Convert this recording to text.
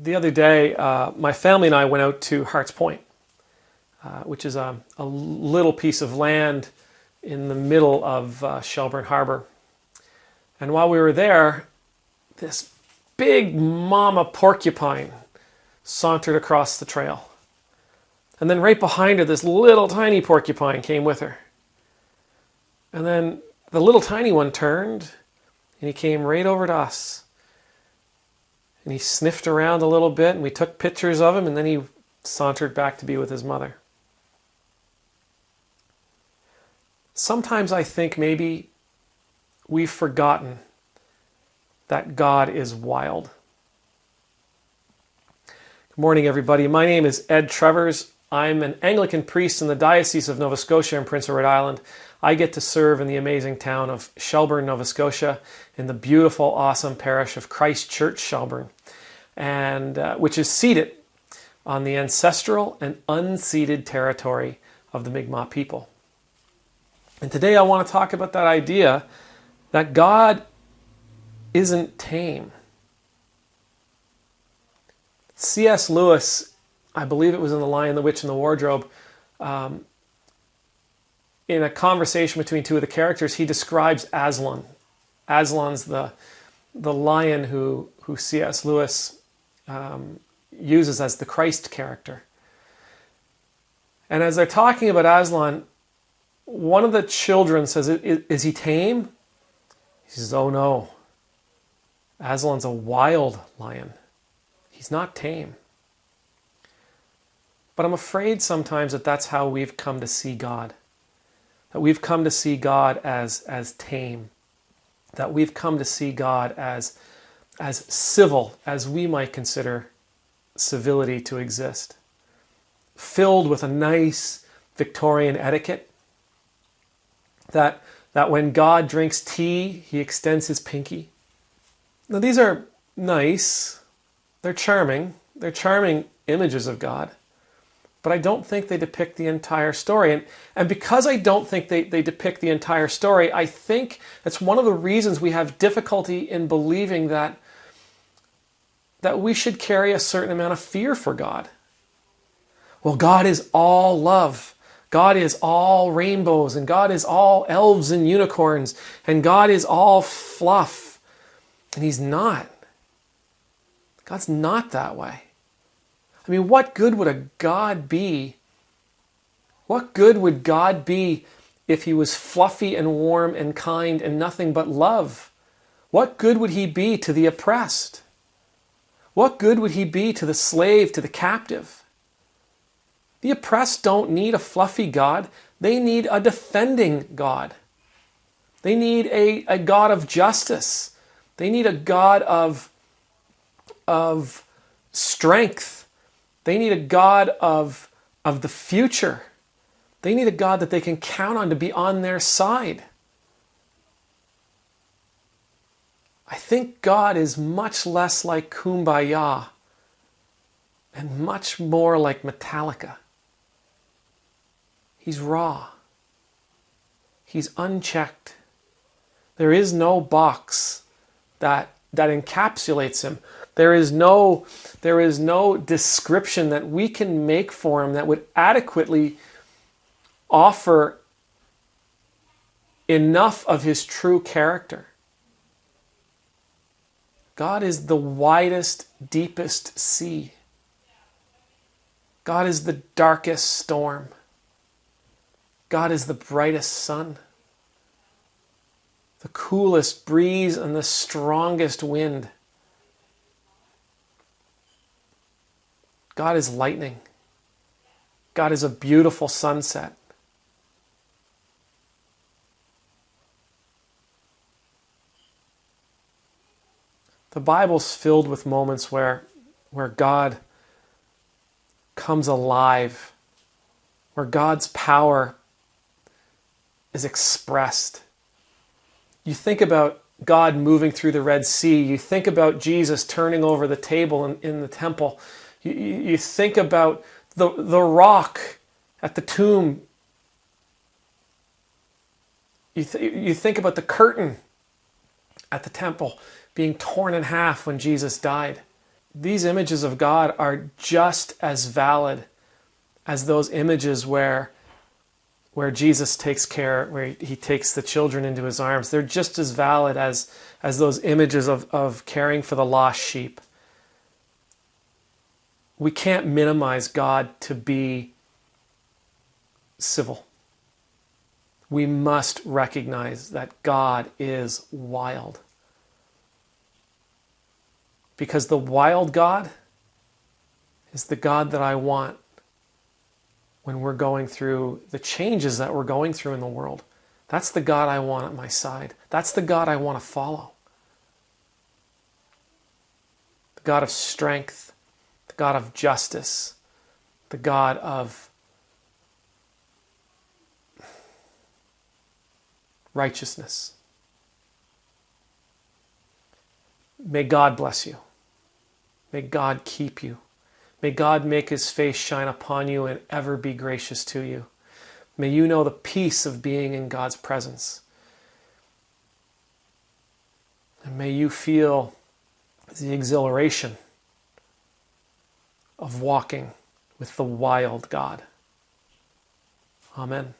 The other day, my family and I went out to Harts Point, which is a little piece of land in the middle of Shelburne Harbor. And while we were there, this big mama porcupine sauntered across the trail. And then right behind her, this little tiny porcupine came with her. And then the little tiny one turned and he came right over to us. And he sniffed around a little bit and we took pictures of him, and then he sauntered back to be with his mother. Sometimes I think maybe we've forgotten that God is wild. Good morning, everybody. My name is Ed Trevors. I'm an Anglican priest in the Diocese of Nova Scotia and Prince Edward Island. I get to serve in the amazing town of Shelburne, Nova Scotia, in the beautiful, awesome parish of Christ Church, Shelburne, and which is seated on the ancestral and unceded territory of the Mi'kmaq people. And today I want to talk about that idea that God isn't tame. C.S. Lewis, I believe it was in The Lion, the Witch, and the Wardrobe, in a conversation between two of the characters, he describes Aslan. Aslan's the lion who C.S. Lewis uses as the Christ character. And as they're talking about Aslan, one of the children says, is he tame? He says, oh no. Aslan's a wild lion. He's not tame. But I'm afraid sometimes that that's how we've come to see God. That we've come to see God as tame. That we've come to see God as civil as we might consider civility to exist. Filled with a nice Victorian etiquette. That when God drinks tea, he extends his pinky. Now these are nice. They're charming. They're charming images of God. But I don't think they depict the entire story. And because I don't think they depict the entire story, I think that's one of the reasons we have difficulty in believing that we should carry a certain amount of fear for God. Well, God is all love. God is all rainbows, and God is all elves and unicorns, and God is all fluff. And he's not. God's not that way. I mean, what good would a God be? What good would God be if he was fluffy and warm and kind and nothing but love? What good would he be to the oppressed? What good would he be to the slave, to the captive? The oppressed don't need a fluffy God. They need a defending God. They need a God of justice. They need a God of strength. They need a God of the future. They need a God that they can count on to be on their side. I think God is much less like Kumbaya and much more like Metallica. He's raw. He's unchecked. There is no box that encapsulates him. There is no description that we can make for him that would adequately offer enough of his true character. God is the widest, deepest sea. God is the darkest storm. God is the brightest sun. The coolest breeze and the strongest wind. God is lightning. God is a beautiful sunset. The Bible's filled with moments where God comes alive, where God's power is expressed. You think about God moving through the Red Sea. You think about Jesus turning over the table in the temple. You think about the rock at the tomb. You think about the curtain at the temple being torn in half when Jesus died. these images of God are just as valid as those images where Jesus takes care, where he takes the children into his arms. They're just as valid as those images of caring for the lost sheep. We can't minimize God to be civil. We must recognize that God is wild. Because the wild God is the God that I want when we're going through the changes that we're going through in the world. That's the God I want at my side. That's the God I want to follow. The God of strength, the God of justice, the God of righteousness. May God bless you. May God keep you. May God make his face shine upon you and ever be gracious to you. May you know the peace of being in God's presence. And may you feel the exhilaration of walking with the wild God. Amen.